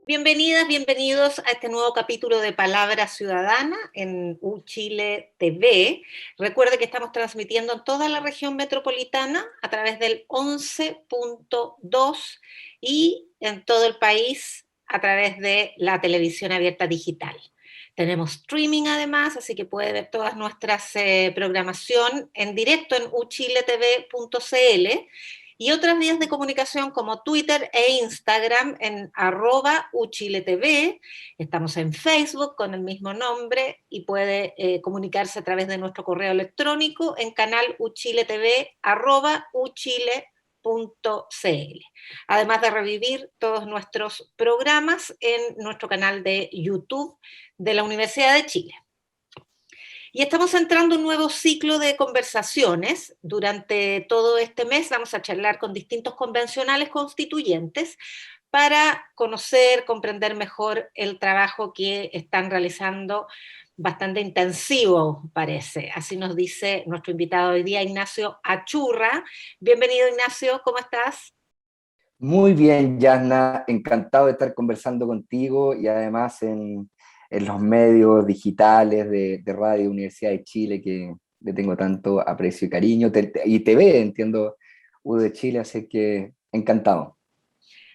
Bienvenidas, bienvenidos a este nuevo capítulo de Palabra Ciudadana en UChile TV. Recuerde que estamos transmitiendo en toda la región metropolitana a través del 11.2 y en todo el país a través de la televisión abierta digital. Tenemos streaming además, así que puede ver todas nuestras programación en directo en uchiletv.cl. Y otras vías de comunicación como Twitter e Instagram en @uchiletv. Estamos en Facebook con el mismo nombre y puede comunicarse a través de nuestro correo electrónico en canal uchiletv@uchile.cl. Además de revivir todos nuestros programas en nuestro canal de YouTube de la Universidad de Chile. Y estamos entrando en un nuevo ciclo de conversaciones. Durante todo este mes vamos a charlar con distintos convencionales constituyentes para conocer, comprender mejor el trabajo que están realizando, bastante intensivo parece. Así nos dice nuestro invitado hoy día, Ignacio Achurra. Bienvenido, Ignacio, ¿cómo estás? Muy bien, Yasna, encantado de estar conversando contigo y además en los medios digitales de Radio Universidad de Chile, que le tengo tanto aprecio y cariño, y TV, entiendo, U de Chile, así que encantado.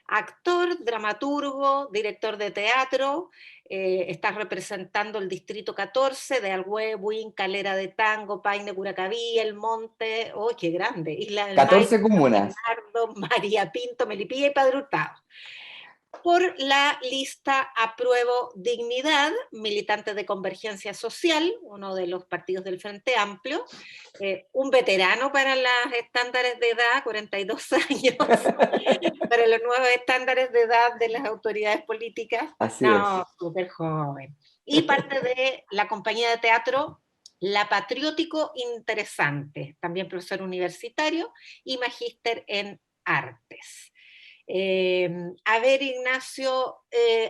Actor, dramaturgo, director de teatro, estás representando el Distrito 14 de Alhué, Buin, Calera de Tango, Paine, Curacaví, El Monte, ¡oh, qué grande! Isla del Maipo, 14 comunas, Bernardo, María Pinto, Melipilla y Padre Hurtado. Por la lista Apruebo Dignidad, militante de Convergencia Social, uno de los partidos del Frente Amplio, un veterano para los estándares de edad, 42 años, para los nuevos estándares de edad de las autoridades políticas. así No, es. súper joven. Y parte de la compañía de teatro La Patriótico Interesante, también profesor universitario y magíster en artes. A ver, Ignacio,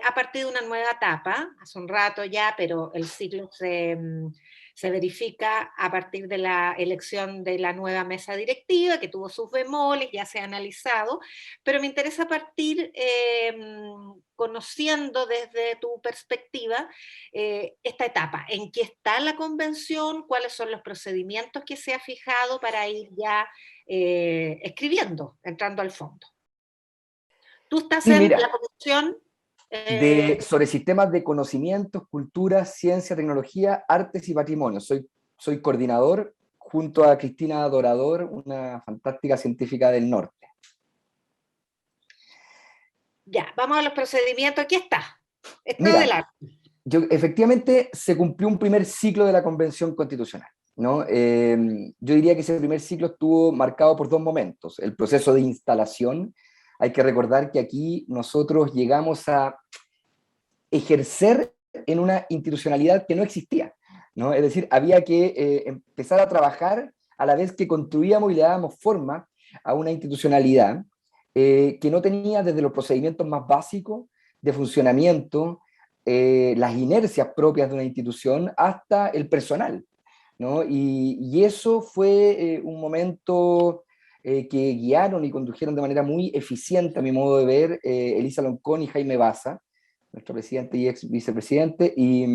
ha partido una nueva etapa, hace un rato ya, pero el ciclo se verifica a partir de la elección de la nueva mesa directiva, que tuvo sus bemoles, ya se ha analizado, pero me interesa partir conociendo desde tu perspectiva esta etapa, en qué está la convención, cuáles son los procedimientos que se ha fijado para ir ya escribiendo, entrando al fondo. Tú estás Sí, en la mira, comisión. sobre sistemas de conocimientos, cultura, ciencia, tecnología, artes y patrimonio. Soy coordinador junto a Cristina Dorador, una fantástica científica del norte. Ya, vamos a los procedimientos. Aquí está. Está Mira, adelante. efectivamente se cumplió un primer ciclo de la Convención Constitucional, ¿no? Yo diría que ese primer ciclo estuvo marcado por dos momentos. El proceso de instalación. Hay que recordar que aquí nosotros llegamos a ejercer en una institucionalidad que no existía, ¿no? Es decir, había que empezar a trabajar a la vez que construíamos y le dábamos forma a una institucionalidad que no tenía desde los procedimientos más básicos de funcionamiento, las inercias propias de una institución, hasta el personal, ¿no? Y eso fue un momento que guiaron y condujeron de manera muy eficiente, a mi modo de ver, Elisa Loncón y Jaime Baza, nuestro presidente y ex vicepresidente, y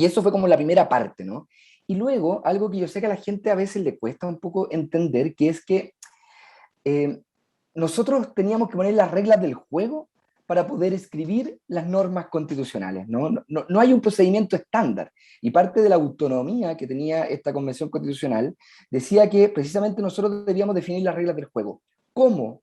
eso fue como la primera parte, ¿no? Y luego, algo que yo sé que a la gente a veces le cuesta un poco entender, que es que eh, nosotros teníamos que poner las reglas del juego para poder escribir las normas constitucionales, ¿no? No hay un procedimiento estándar, y parte de la autonomía que tenía esta convención constitucional decía que precisamente nosotros debíamos definir las reglas del juego. ¿Cómo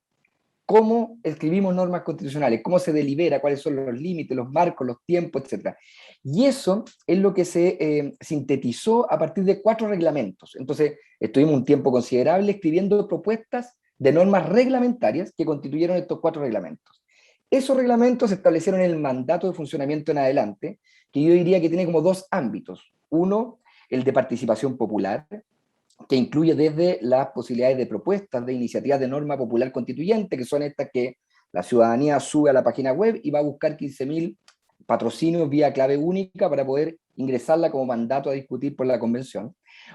escribimos normas constitucionales? ¿Cómo se delibera? ¿Cuáles son los límites, los marcos, los tiempos, etcétera? Y eso es lo que se sintetizó a partir de 4 reglamentos. Entonces, estuvimos un tiempo considerable escribiendo propuestas de normas reglamentarias que constituyeron estos 4 reglamentos. Esos reglamentos se establecieron en el mandato de funcionamiento en adelante, que yo diría que tiene como 2 ámbitos. Uno, el de participación popular, que incluye desde las posibilidades de propuestas de iniciativas de norma popular constituyente, que son estas que la ciudadanía sube a la página web y va a buscar 15.000 patrocinios vía clave única para poder ingresarla como mandato a discutir por la convención.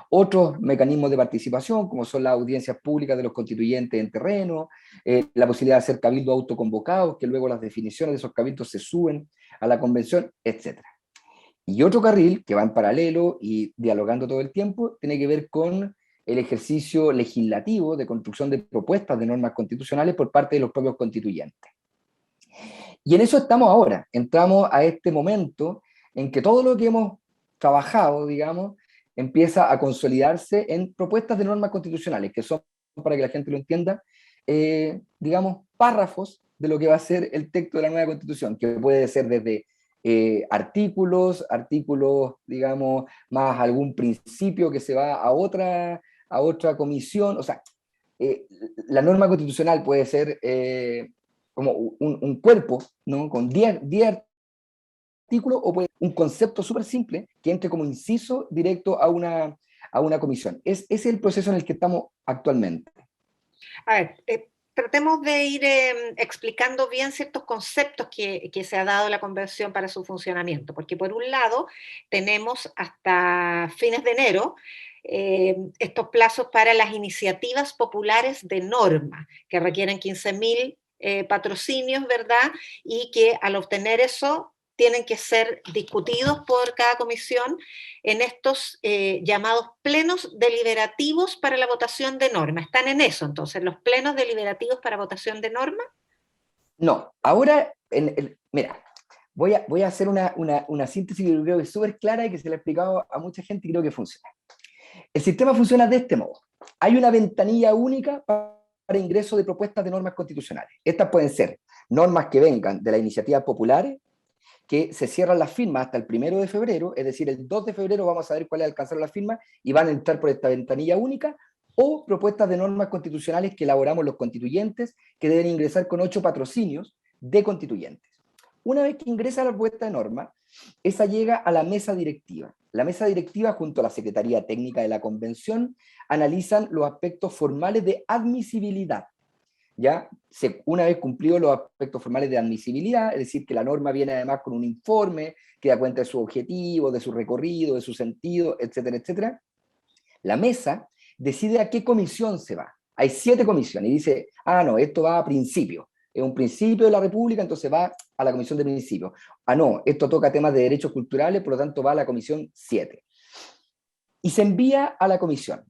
Otros mecanismos de participación, como son las audiencias públicas de los constituyentes en terreno, la posibilidad de hacer cabildos autoconvocados, que luego las definiciones de esos cabildos se suben a la convención, etc. Y otro carril que va en paralelo y dialogando todo el tiempo, tiene que ver con el ejercicio legislativo de construcción de propuestas de normas constitucionales por parte de los propios constituyentes. Y en eso estamos ahora, entramos a este momento en que todo lo que hemos trabajado, digamos, empieza a consolidarse en propuestas de normas constitucionales, que son, para que la gente lo entienda, digamos, párrafos de lo que va a ser el texto de la nueva Constitución, que puede ser desde artículos, digamos, más algún principio que se va a otra comisión. O sea, la norma constitucional puede ser como un cuerpo, ¿no? Con 10 artículos, o puede ser un concepto súper simple que entre como inciso directo a una comisión. Ese es el proceso en el que estamos actualmente. A ver, tratemos de ir explicando bien ciertos conceptos que se ha dado la convención para su funcionamiento, porque por un lado tenemos hasta fines de enero estos plazos para las iniciativas populares de norma, que requieren 15.000 patrocinios, ¿verdad? Y que al obtener eso tienen que ser discutidos por cada comisión en estos llamados plenos deliberativos para la votación de norma. ¿Están en eso entonces, los plenos deliberativos para votación de norma? No, ahora, mira, voy a hacer una síntesis que creo que es súper clara y que se la he explicado a mucha gente y creo que funciona. El sistema funciona de este modo. Hay una ventanilla única para ingreso de propuestas de normas constitucionales. Estas pueden ser normas que vengan de las iniciativas populares, que se cierran las firmas hasta el 1 de febrero, es decir, el 2 de febrero vamos a ver cuáles alcanzaron las firmas y van a entrar por esta ventanilla única, o propuestas de normas constitucionales que elaboramos los constituyentes, que deben ingresar con 8 patrocinios de constituyentes. Una vez que ingresa la propuesta de norma, esa llega a la mesa directiva. La mesa directiva, junto a la Secretaría Técnica de la Convención, analizan los aspectos formales de admisibilidad. ¿Ya? Una vez cumplidos los aspectos formales de admisibilidad, es decir, que la norma viene además con un informe que da cuenta de su objetivo, de su recorrido, de su sentido, etcétera, etcétera, la mesa decide a qué comisión se va. Hay 7 comisiones y dice, no, esto va a principio, es un principio de la República, entonces va a la comisión de principio. No, esto toca temas de derechos culturales, por lo tanto va a la comisión 7. Y se envía a la comisión.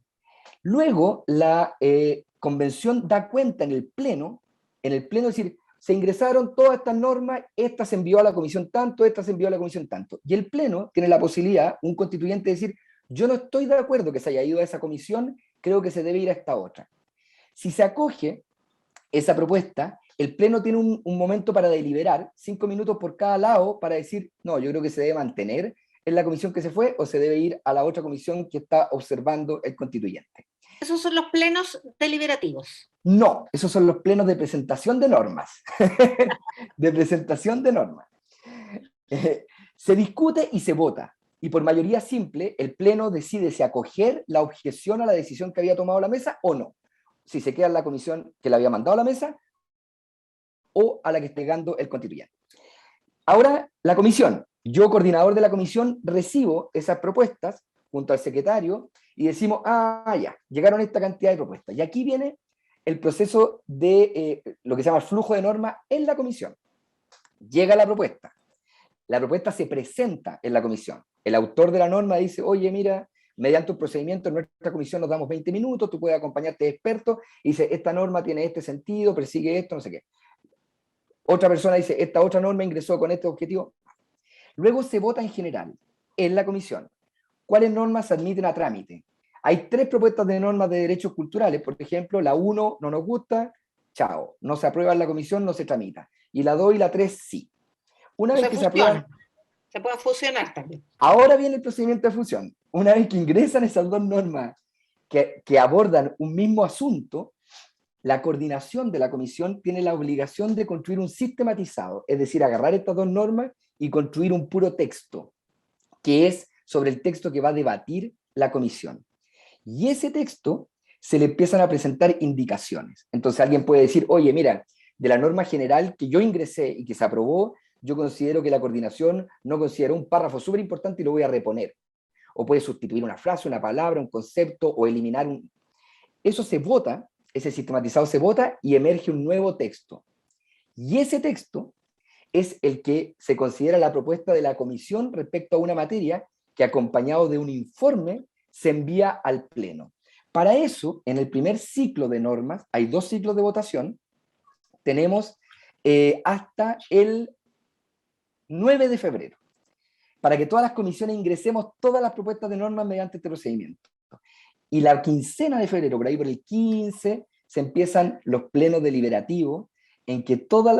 Luego, la convención da cuenta en el pleno, es decir, se ingresaron todas estas normas, esta se envió a la comisión tanto, esta se envió a la comisión tanto. Y el pleno tiene la posibilidad, un constituyente, de decir, yo no estoy de acuerdo que se haya ido a esa comisión, creo que se debe ir a esta otra. Si se acoge esa propuesta, el pleno tiene un momento para deliberar, 5 minutos por cada lado, para decir, no, yo creo que se debe mantener en la comisión que se fue, o se debe ir a la otra comisión que está observando el constituyente. Esos son los plenos deliberativos. No, esos son los plenos de presentación de normas. De presentación de normas. Se discute y se vota. Y por mayoría simple, el pleno decide si acoger la objeción a la decisión que había tomado la mesa o no. Si se queda en la comisión que le había mandado a la mesa o a la que esté llegando el constituyente. Ahora, la comisión. Yo, coordinador de la comisión, recibo esas propuestas junto al secretario y decimos, ya, llegaron esta cantidad de propuestas. Y aquí viene el proceso de lo que se llama el flujo de normas en la comisión. Llega la propuesta se presenta en la comisión. El autor de la norma dice, oye, mira, mediante un procedimiento en nuestra comisión nos damos 20 minutos, tú puedes acompañarte de expertos, y dice, esta norma tiene este sentido, persigue esto, no sé qué. Otra persona dice, esta otra norma ingresó con este objetivo. Luego se vota en general, en la comisión. ¿Cuáles normas se admiten a trámite? Hay 3 propuestas de normas de derechos culturales, por ejemplo, la 1 no nos gusta, chao, no se aprueba en la comisión, no se tramita. Y la 2 y la 3 sí. Una vez que se aprueban, se pueden fusionar también. Ahora viene el procedimiento de fusión. Una vez que ingresan esas 2 normas que abordan un mismo asunto, la coordinación de la comisión tiene la obligación de construir un sistematizado, es decir, agarrar estas 2 normas y construir un puro texto, que es sobre el texto que va a debatir la comisión. Y ese texto se le empiezan a presentar indicaciones. Entonces alguien puede decir, oye, mira, de la norma general que yo ingresé y que se aprobó, yo considero que la coordinación no considera un párrafo súper importante y lo voy a reponer. O puede sustituir una frase, una palabra, un concepto, o eliminar un... Eso se vota, ese sistematizado se vota y emerge un nuevo texto. Y ese texto es el que se considera la propuesta de la comisión respecto a una materia que, acompañado de un informe, se envía al Pleno. Para eso, en el primer ciclo de normas, hay 2 ciclos de votación, tenemos hasta el 9 de febrero, para que todas las comisiones ingresemos todas las propuestas de normas mediante este procedimiento. Y la quincena de febrero, por ahí por el 15, se empiezan los plenos deliberativos, en que todos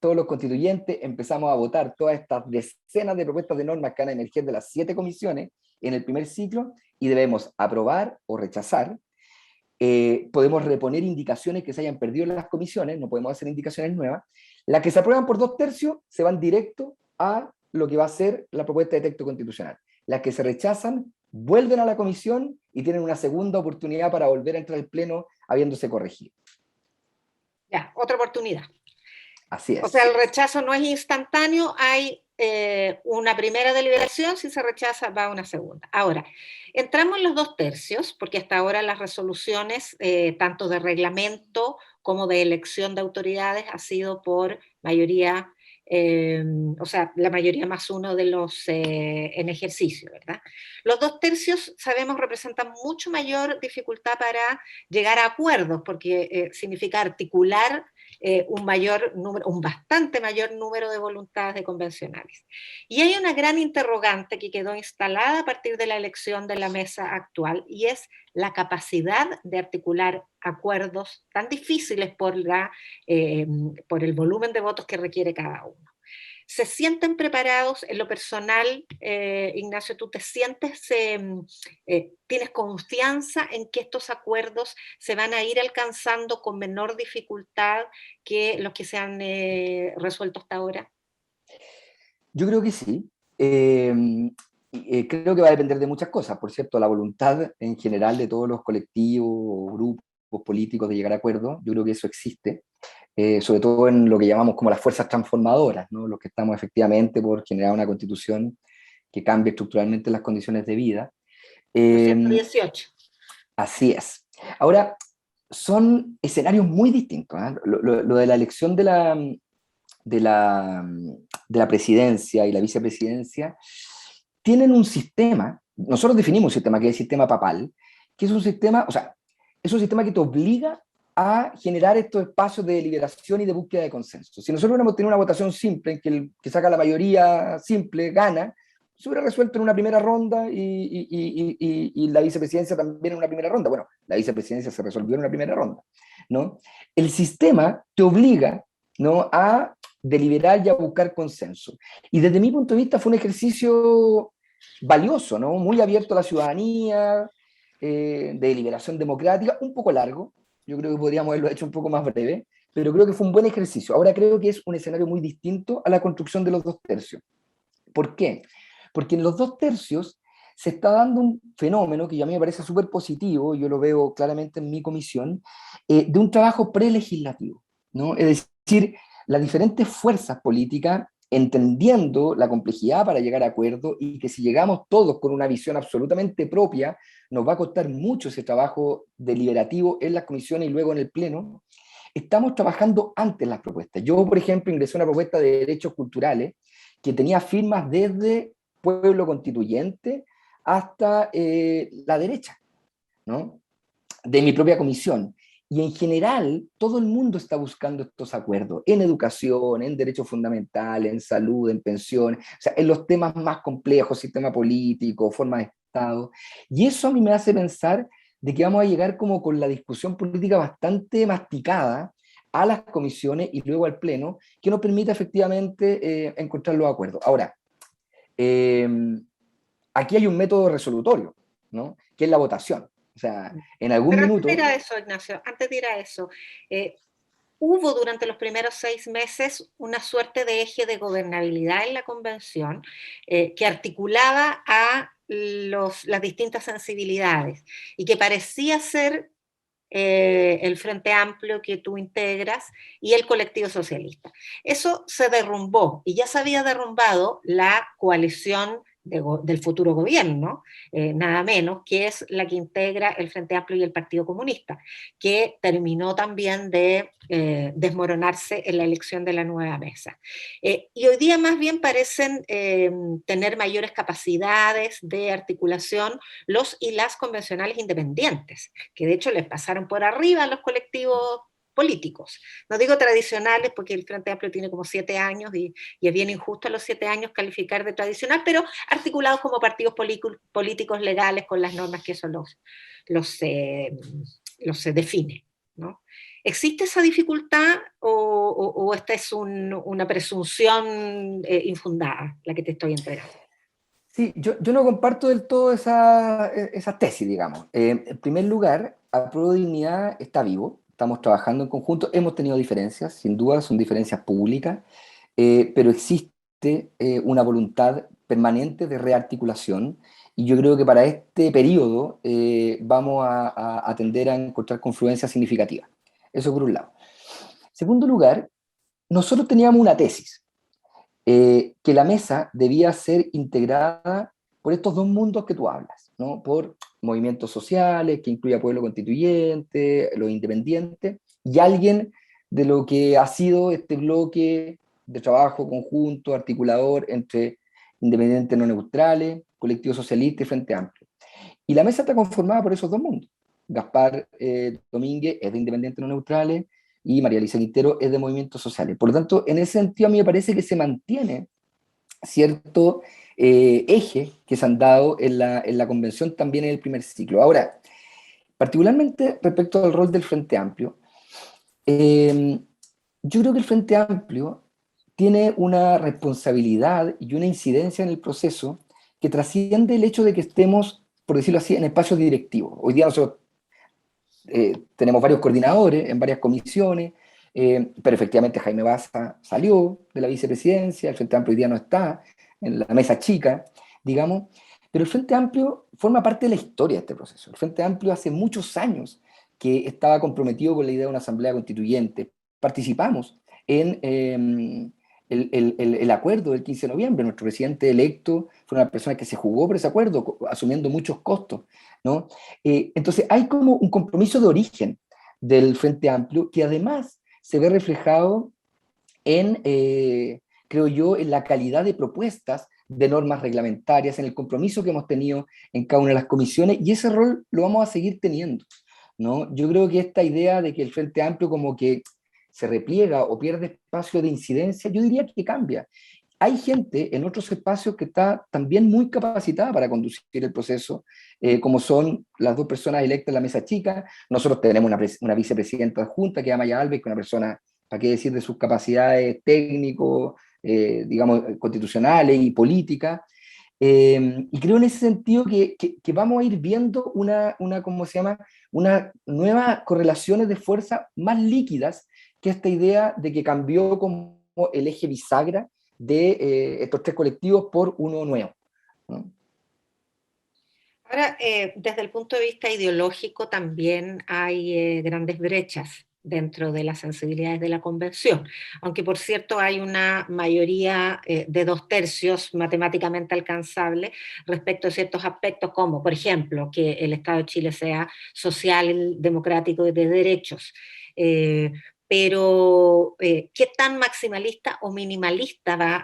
los constituyentes empezamos a votar todas estas decenas de propuestas de normas que van a emerger de las 7 comisiones en el primer ciclo, y debemos aprobar o rechazar. Podemos reponer indicaciones que se hayan perdido en las comisiones, no podemos hacer indicaciones nuevas. Las que se aprueban por 2/3 se van directo a lo que va a ser la propuesta de texto constitucional. Las que se rechazan vuelven a la comisión y tienen una segunda oportunidad para volver a entrar al Pleno habiéndose corregido. Ya, otra oportunidad. Así es. O sea, el rechazo no es instantáneo, hay una primera deliberación, si se rechaza va a una segunda. Ahora, entramos en los 2/3, porque hasta ahora las resoluciones, tanto de reglamento como de elección de autoridades, ha sido por mayoría, o sea, la mayoría más uno de los en ejercicio, ¿verdad? Los 2/3, sabemos, representan mucho mayor dificultad para llegar a acuerdos, porque significa articular un bastante mayor número de voluntades de convencionales. Y hay una gran interrogante que quedó instalada a partir de la elección de la mesa actual, y es la capacidad de articular acuerdos tan difíciles por el volumen de votos que requiere cada uno. ¿Se sienten preparados en lo personal? Ignacio, ¿tú te sientes, tienes confianza en que estos acuerdos se van a ir alcanzando con menor dificultad que los que se han resuelto hasta ahora? Yo creo que sí. Creo que va a depender de muchas cosas. Por cierto, la voluntad en general de todos los colectivos o grupos políticos de llegar a acuerdos, yo creo que eso existe. Sobre todo en lo que llamamos como las fuerzas transformadoras, ¿no? Los que estamos efectivamente por generar una constitución que cambie estructuralmente las condiciones de vida. Los Eh, 118. Así es. Ahora, son escenarios muy distintos, ¿eh? Lo de la elección de la, de la presidencia y la vicepresidencia tienen un sistema, nosotros definimos un sistema que es el sistema papal, que es un sistema, o sea, es un sistema que te obliga a generar estos espacios de deliberación y de búsqueda de consenso. Si nosotros hubiéramos tenido una votación simple, en que el que saca la mayoría simple gana, se hubiera resuelto en una primera ronda y la vicepresidencia también en una primera ronda. Bueno, la vicepresidencia se resolvió en una primera ronda, ¿no? El sistema te obliga, ¿no?, a deliberar y a buscar consenso. Y desde mi punto de vista fue un ejercicio valioso, ¿no? Muy abierto a la ciudadanía, de deliberación democrática, un poco largo. Yo creo que podríamos haberlo hecho un poco más breve, pero creo que fue un buen ejercicio. Ahora creo que es un escenario muy distinto a la construcción de los 2/3. ¿Por qué? Porque en los 2/3 se está dando un fenómeno que a mí me parece súper positivo, yo lo veo claramente en mi comisión, de un trabajo prelegislativo, ¿no? Es decir, las diferentes fuerzas políticas entendiendo la complejidad para llegar a acuerdos y que si llegamos todos con una visión absolutamente propia, nos va a costar mucho ese trabajo deliberativo en las comisiones y luego en el Pleno. Estamos trabajando antes las propuestas. Yo, por ejemplo, ingresé una propuesta de derechos culturales que tenía firmas desde pueblo constituyente hasta la derecha, ¿no?, de mi propia comisión. Y en general, todo el mundo está buscando estos acuerdos en educación, en derechos fundamentales, en salud, en pensiones, o sea, en los temas más complejos, sistema político, forma de Estado. Y eso a mí me hace pensar de que vamos a llegar como con la discusión política bastante masticada a las comisiones y luego al Pleno, que nos permita efectivamente encontrar los acuerdos. Ahora, eh, aquí hay un método resolutorio, ¿no?, que es la votación. O sea, en algún Pero antes minuto... de ir a eso, Ignacio, antes de ir a eso, hubo durante los primeros 6 meses una suerte de eje de gobernabilidad en la convención que articulaba a las distintas sensibilidades y que parecía ser el Frente Amplio que tú integras y el colectivo socialista. Eso se derrumbó y ya se había derrumbado la coalición del futuro gobierno, nada menos, que es la que integra el Frente Amplio y el Partido Comunista, que terminó también de desmoronarse en la elección de la nueva mesa. Y hoy día más bien parecen tener mayores capacidades de articulación los y las convencionales independientes, que de hecho les pasaron por arriba a los colectivos políticos. No digo tradicionales porque el Frente Amplio tiene como 7 años y es bien injusto a los 7 años calificar de tradicional, pero articulados como partidos políticos legales con las normas que eso los se define, ¿no? ¿Existe esa dificultad o esta es una presunción infundada la que te estoy entregando? Sí, yo no comparto del todo esa tesis, digamos. En primer lugar, Apruebo Dignidad está vivo, estamos trabajando en conjunto, hemos tenido diferencias, sin duda son diferencias públicas, pero existe una voluntad permanente de rearticulación y yo creo que para este periodo vamos a tender a encontrar confluencias significativas. Eso por un lado. Segundo lugar, nosotros teníamos una tesis que la mesa debía ser integrada por estos dos mundos que tú hablas, ¿no? Por movimientos sociales, que incluya pueblo constituyente, los independientes, y alguien de lo que ha sido este bloque de trabajo conjunto, articulador entre independientes no neutrales, colectivo socialista y Frente Amplio. Y la mesa está conformada por esos dos mundos. Gaspar Domínguez es de Independientes No Neutrales y María Alicia Quintero es de Movimientos Sociales. Por lo tanto, en ese sentido a mí me parece que se mantiene cierto eje que se han dado en la convención también en el primer ciclo. Ahora, particularmente respecto al rol del Frente Amplio, eh, yo creo que el Frente Amplio tiene una responsabilidad y una incidencia en el proceso que trasciende el hecho de que estemos, por decirlo así, en espacios directivos. Hoy día nosotros tenemos varios coordinadores en varias comisiones, pero efectivamente Jaime Baza salió de la vicepresidencia, el Frente Amplio hoy día no está en la mesa chica, digamos, pero el Frente Amplio forma parte de la historia de este proceso. El Frente Amplio hace muchos años que estaba comprometido con la idea de una asamblea constituyente. Participamos en el acuerdo del 15 de noviembre. Nuestro presidente electo fue una persona que se jugó por ese acuerdo, asumiendo muchos costos, ¿no? Entonces hay como un compromiso de origen del Frente Amplio que además se ve reflejado en, creo yo, en la calidad de propuestas de normas reglamentarias, en el compromiso que hemos tenido en cada una de las comisiones, y ese rol lo vamos a seguir teniendo, ¿no? Yo creo que esta idea de que el Frente Amplio como que se repliega o pierde espacio de incidencia, yo diría que cambia. Hay gente en otros espacios que está también muy capacitada para conducir el proceso, como son las dos personas electas en la mesa chica. Nosotros tenemos una vicepresidenta adjunta, que es Maya Alves, que es una persona, para qué decir de sus capacidades técnicos, digamos, constitucionales y políticas. Y creo en ese sentido que vamos a ir viendo ¿cómo se llama? Una nuevas correlaciones de fuerza más líquidas que esta idea de que cambió como el eje bisagra de estos tres colectivos por uno nuevo, ¿no? Ahora, desde el punto de vista ideológico también hay grandes brechas dentro de las sensibilidades de la convención, aunque por cierto hay una mayoría de 2/3 matemáticamente alcanzable respecto a ciertos aspectos como, por ejemplo, que el Estado de Chile sea social, democrático y de derechos. Pero ¿qué tan maximalista o minimalista va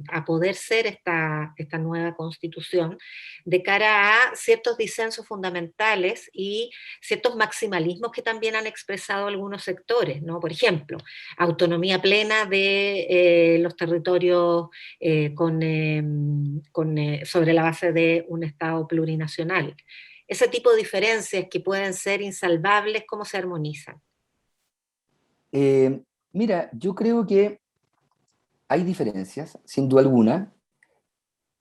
a poder ser esta nueva constitución de cara a ciertos disensos fundamentales y ciertos maximalismos que también han expresado algunos sectores, ¿no? Por ejemplo, autonomía plena de los territorios sobre la base de un Estado plurinacional. Ese tipo de diferencias que pueden ser insalvables, ¿cómo se armonizan? Eh, Mira, yo creo que hay diferencias, sin duda alguna,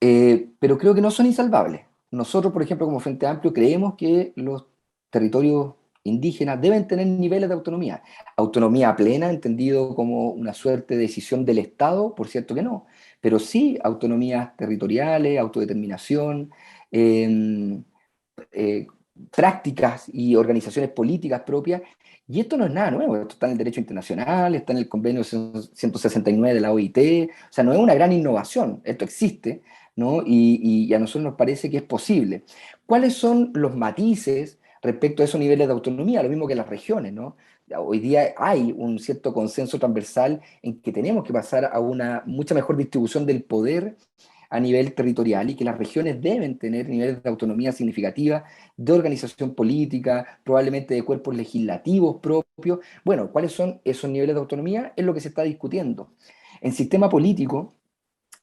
pero creo que no son insalvables. Nosotros, por ejemplo, como Frente Amplio, creemos que los territorios indígenas deben tener niveles de autonomía. Autonomía plena, entendido como una suerte de decisión del Estado, por cierto que no, pero sí autonomías territoriales, autodeterminación, eh, prácticas y organizaciones políticas propias, y esto no es nada nuevo, esto está en el derecho internacional, está en el convenio 169 de la OIT, o sea, no es una gran innovación, esto existe, ¿no? Y a nosotros nos parece que es posible. ¿Cuáles son los matices respecto a esos niveles de autonomía? Lo mismo que las regiones, ¿no? Hoy día hay un cierto consenso transversal en que tenemos que pasar a una mucha mejor distribución del poder a nivel territorial y que las regiones deben tener niveles de autonomía significativa, de organización política, probablemente de cuerpos legislativos propios. Bueno, ¿cuáles son esos niveles de autonomía? Es lo que se está discutiendo. En sistema político,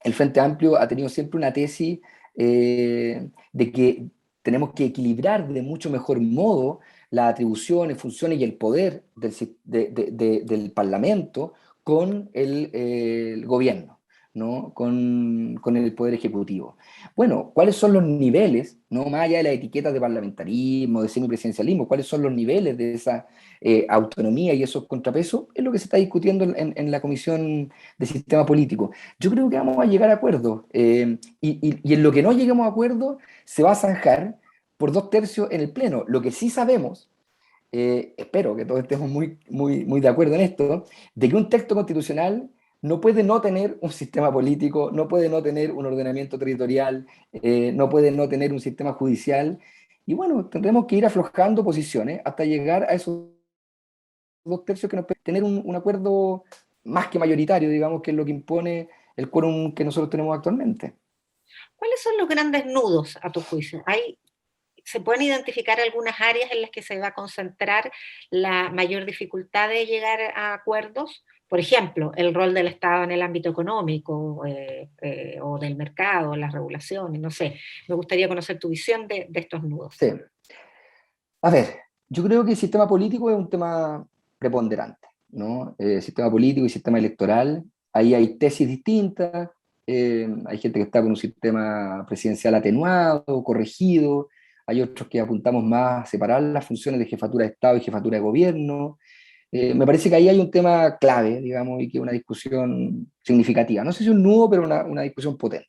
el Frente Amplio ha tenido siempre una tesis de que tenemos que equilibrar de mucho mejor modo las atribuciones, funciones y el poder del Parlamento con el gobierno, ¿no? Con el poder ejecutivo. Bueno, ¿cuáles son los niveles, no más allá de las etiquetas de parlamentarismo, de semipresidencialismo, cuáles son los niveles de esa autonomía y esos contrapesos? Es lo que se está discutiendo en la Comisión de Sistema Político. Yo creo que vamos a llegar a acuerdos, y en lo que no lleguemos a acuerdo se va a zanjar por 2/3 en el Pleno. Lo que sí sabemos, espero que todos estemos muy de acuerdo en esto, de que un texto constitucional no puede no tener un sistema político, no puede no tener un ordenamiento territorial, no puede no tener un sistema judicial, y bueno, tendremos que ir aflojando posiciones hasta llegar a esos 2/3 que nos permiten tener un acuerdo más que mayoritario, digamos, que es lo que impone el quórum que nosotros tenemos actualmente. ¿Cuáles son los grandes nudos a tu juicio? ¿Se pueden identificar algunas áreas en las que se va a concentrar la mayor dificultad de llegar a acuerdos? Por ejemplo, el rol del Estado en el ámbito económico, o del mercado, las regulaciones, no sé. Me gustaría conocer tu visión de estos nudos. Sí. A ver, yo creo que el sistema político es un tema preponderante, ¿no? Sistema político y sistema electoral, ahí hay tesis distintas, hay gente que está con un sistema presidencial atenuado, corregido, hay otros que apuntamos más a separar las funciones de jefatura de Estado y jefatura de gobierno. Me parece que ahí hay un tema clave, digamos, y que es una discusión significativa. No sé si un nudo, pero una discusión potente.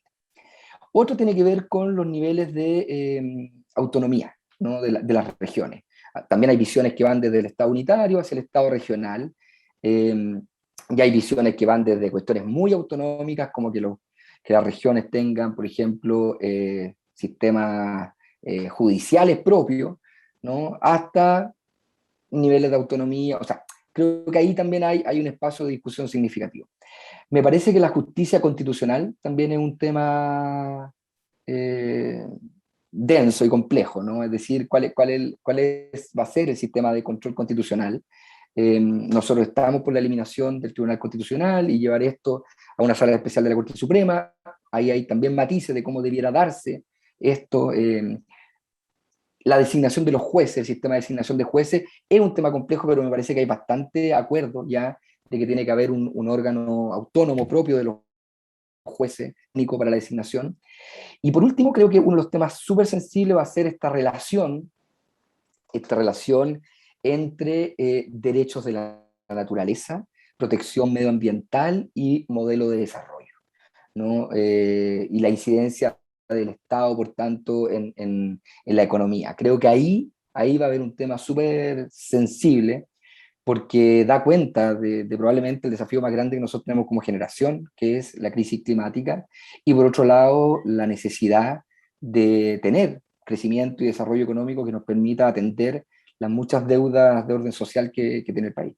Otro tiene que ver con los niveles de autonomía, ¿no? De las regiones. También hay visiones que van desde el Estado unitario hacia el Estado regional, y hay visiones que van desde cuestiones muy autonómicas, como que las regiones tengan, por ejemplo, sistemas judiciales propios, ¿no? Hasta niveles de autonomía. O sea, creo que ahí también hay un espacio de discusión significativo. Me parece que la justicia constitucional también es un tema eh, denso y complejo, ¿no? Es decir, va a ser el sistema de control constitucional. Nosotros estamos por la eliminación del Tribunal Constitucional y llevar esto a una sala especial de la Corte Suprema. Ahí hay también matices de cómo debiera darse esto. La designación de los jueces, el sistema de designación de jueces, es un tema complejo, pero me parece que hay bastante acuerdo ya de que tiene que haber un órgano autónomo propio de los jueces, único para la designación. Y por último, creo que uno de los temas súper sensibles va a ser esta relación entre derechos de la naturaleza, protección medioambiental y modelo de desarrollo, ¿no? Y la incidencia del Estado, por tanto, en la economía. Creo que ahí va a haber un tema súper sensible, porque da cuenta de probablemente el desafío más grande que nosotros tenemos como generación, que es la crisis climática, y por otro lado, la necesidad de tener crecimiento y desarrollo económico que nos permita atender las muchas deudas de orden social que tiene el país.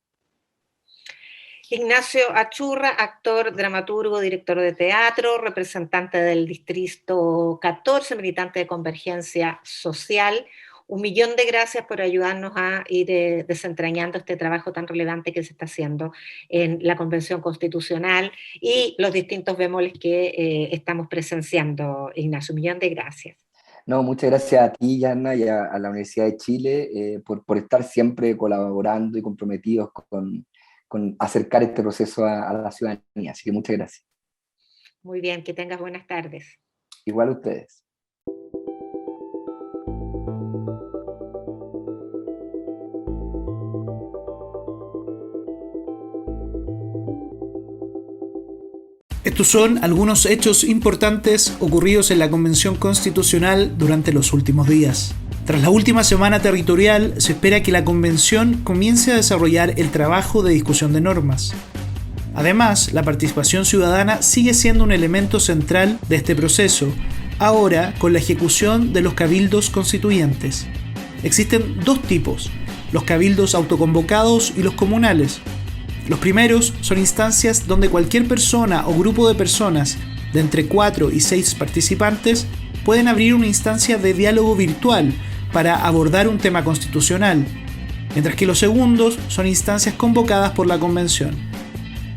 Ignacio Achurra, actor, dramaturgo, director de teatro, representante del Distrito 14, militante de Convergencia Social. 1.000.000 de gracias por ayudarnos a ir desentrañando este trabajo tan relevante que se está haciendo en la Convención Constitucional y los distintos bemoles que estamos presenciando, Ignacio. 1.000.000 de gracias. No, muchas gracias a ti, Yana, y a la Universidad de Chile por estar siempre colaborando y comprometidos con acercar este proceso a la ciudadanía. Así que muchas gracias. Muy bien, que tengas buenas tardes. Igual a ustedes. Estos son algunos hechos importantes ocurridos en la Convención Constitucional durante los últimos días. Tras la última semana territorial, se espera que la convención comience a desarrollar el trabajo de discusión de normas. Además, la participación ciudadana sigue siendo un elemento central de este proceso, ahora con la ejecución de los cabildos constituyentes. Existen dos tipos, los cabildos autoconvocados y los comunales. Los primeros son instancias donde cualquier persona o grupo de personas de entre 4 y 6 participantes pueden abrir una instancia de diálogo virtual para abordar un tema constitucional, mientras que los segundos son instancias convocadas por la Convención.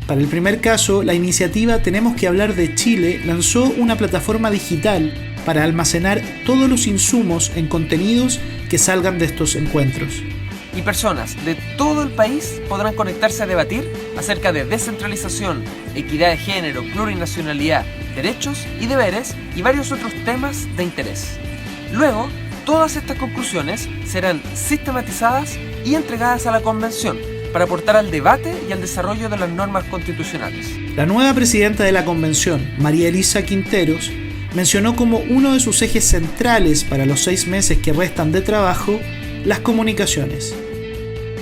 Para el primer caso, la iniciativa Tenemos que hablar de Chile lanzó una plataforma digital para almacenar todos los insumos en contenidos que salgan de estos encuentros. Y personas de todo el país podrán conectarse a debatir acerca de descentralización, equidad de género, plurinacionalidad, derechos y deberes y varios otros temas de interés. Luego, todas estas conclusiones serán sistematizadas y entregadas a la Convención para aportar al debate y al desarrollo de las normas constitucionales. La nueva presidenta de la Convención, María Elisa Quinteros, mencionó como uno de sus ejes centrales para los 6 meses que restan de trabajo las comunicaciones.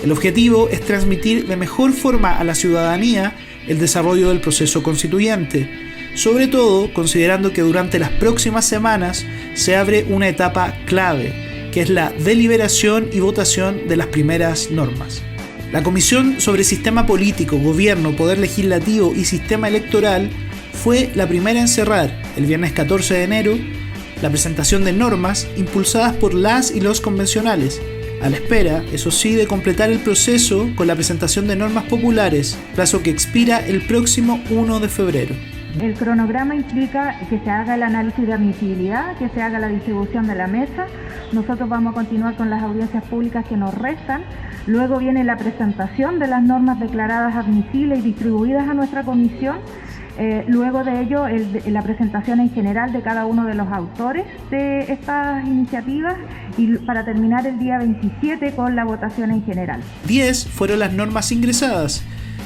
El objetivo es transmitir de mejor forma a la ciudadanía el desarrollo del proceso constituyente, sobre todo considerando que durante las próximas semanas se abre una etapa clave, que es la deliberación y votación de las primeras normas. La Comisión sobre Sistema Político, Gobierno, Poder Legislativo y Sistema Electoral fue la primera en cerrar, el viernes 14 de enero, la presentación de normas impulsadas por las y los convencionales, a la espera, eso sí, de completar el proceso con la presentación de normas populares, plazo que expira el próximo 1 de febrero. El cronograma implica que se haga el análisis de admisibilidad, que se haga la distribución de la mesa. Nosotros vamos a continuar con las audiencias públicas que nos restan. Luego viene la presentación de las normas declaradas admisibles y distribuidas a nuestra comisión. Luego de ello, la presentación en general de cada uno de los autores de estas iniciativas y para terminar el día 27 con la votación en general. 10 fueron las normas ingresadas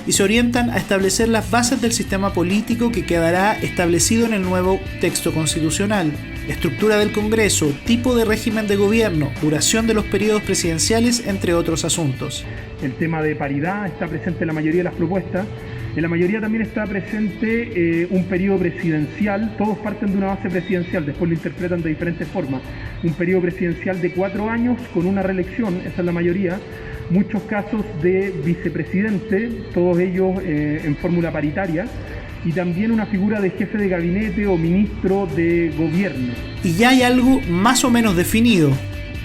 y se orientan a establecer las bases del sistema político que quedará establecido en el nuevo texto constitucional, estructura del Congreso, tipo de régimen de gobierno, duración de los periodos presidenciales, entre otros asuntos. El tema de paridad está presente en la mayoría de las propuestas. En la mayoría también está presente un periodo presidencial. Todos parten de una base presidencial, después lo interpretan de diferentes formas. Un periodo presidencial de 4 años con una reelección, esa es la mayoría. Muchos casos de vicepresidente, todos ellos en fórmula paritaria. Y también una figura de jefe de gabinete o ministro de gobierno. Y ya hay algo más o menos definido.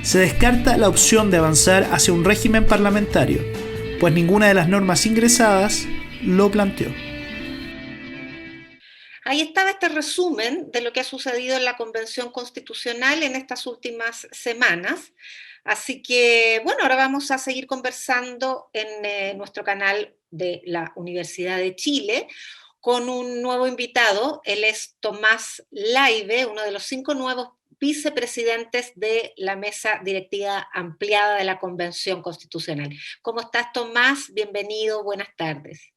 Se descarta la opción de avanzar hacia un régimen parlamentario, pues ninguna de las normas ingresadas lo planteó. Ahí estaba este resumen de lo que ha sucedido en la Convención Constitucional en estas últimas semanas. Así que, bueno, ahora vamos a seguir conversando en nuestro canal de la Universidad de Chile con un nuevo invitado. Él es Tomás Laibe, uno de los 5 nuevos vicepresidentes de la mesa directiva ampliada de la Convención Constitucional. ¿Cómo estás, Tomás? Bienvenido, buenas tardes.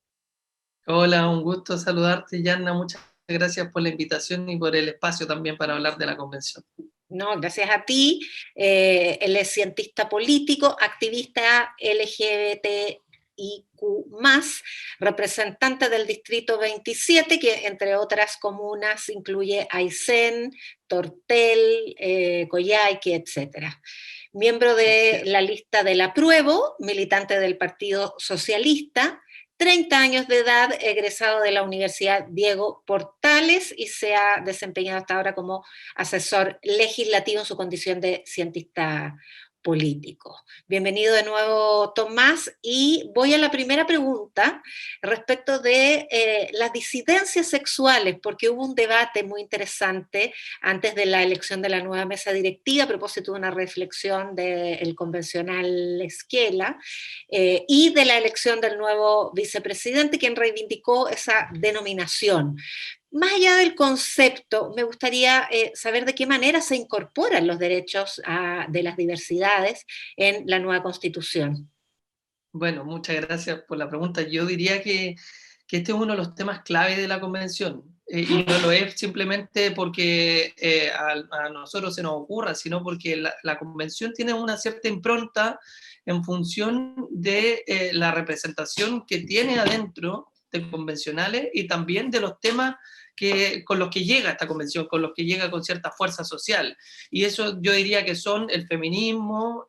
Hola, un gusto saludarte, Yanna. Muchas gracias por la invitación y por el espacio también para hablar de la convención. No, gracias a ti. Él es cientista político, activista LGBTIQ+, representante del Distrito 27, que entre otras comunas incluye Aysén, Tortel, Coyhaique, etc. Miembro de la lista del Apruebo, militante del Partido Socialista, 30 años de edad, egresado de la Universidad Diego Portales y se ha desempeñado hasta ahora como asesor legislativo en su condición de cientista político. Bienvenido de nuevo, Tomás, y voy a la primera pregunta respecto de las disidencias sexuales, porque hubo un debate muy interesante antes de la elección de la nueva mesa directiva a propósito de una reflexión del convencional Esquela y de la elección del nuevo vicepresidente, quien reivindicó esa denominación. Más allá del concepto, me gustaría saber de qué manera se incorporan los derechos de las diversidades en la nueva Constitución. Bueno, muchas gracias por la pregunta. Yo diría que este es uno de los temas clave de la convención. Y no lo es simplemente porque a nosotros se nos ocurra, sino porque la convención tiene una cierta impronta en función de la representación que tiene adentro de convencionales y también de los temas con los que llega esta convención, con los que llega con cierta fuerza social. Y eso yo diría que son el feminismo,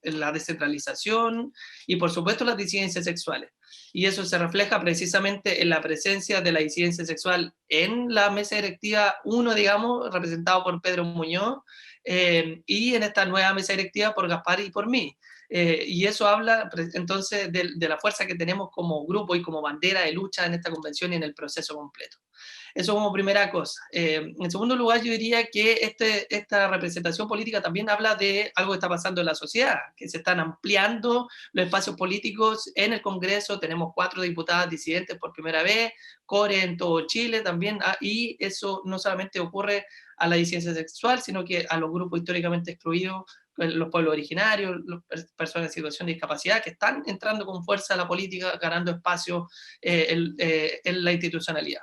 la descentralización y por supuesto las disidencias sexuales. Y eso se refleja precisamente en la presencia de la disidencia sexual en la mesa directiva 1, digamos, representado por Pedro Muñoz, y en esta nueva mesa directiva por Gaspar y por mí. Y eso habla entonces de la fuerza que tenemos como grupo y como bandera de lucha en esta convención y en el proceso completo. Eso como primera cosa. En segundo lugar, yo diría que esta representación política también habla de algo que está pasando en la sociedad, que se están ampliando los espacios políticos en el Congreso. Tenemos 4 diputadas disidentes por primera vez, core en todo Chile también, y eso no solamente ocurre a la disidencia sexual, sino que a los grupos históricamente excluidos, los pueblos originarios, las personas en situación de discapacidad, que están entrando con fuerza a la política, ganando espacio en la institucionalidad.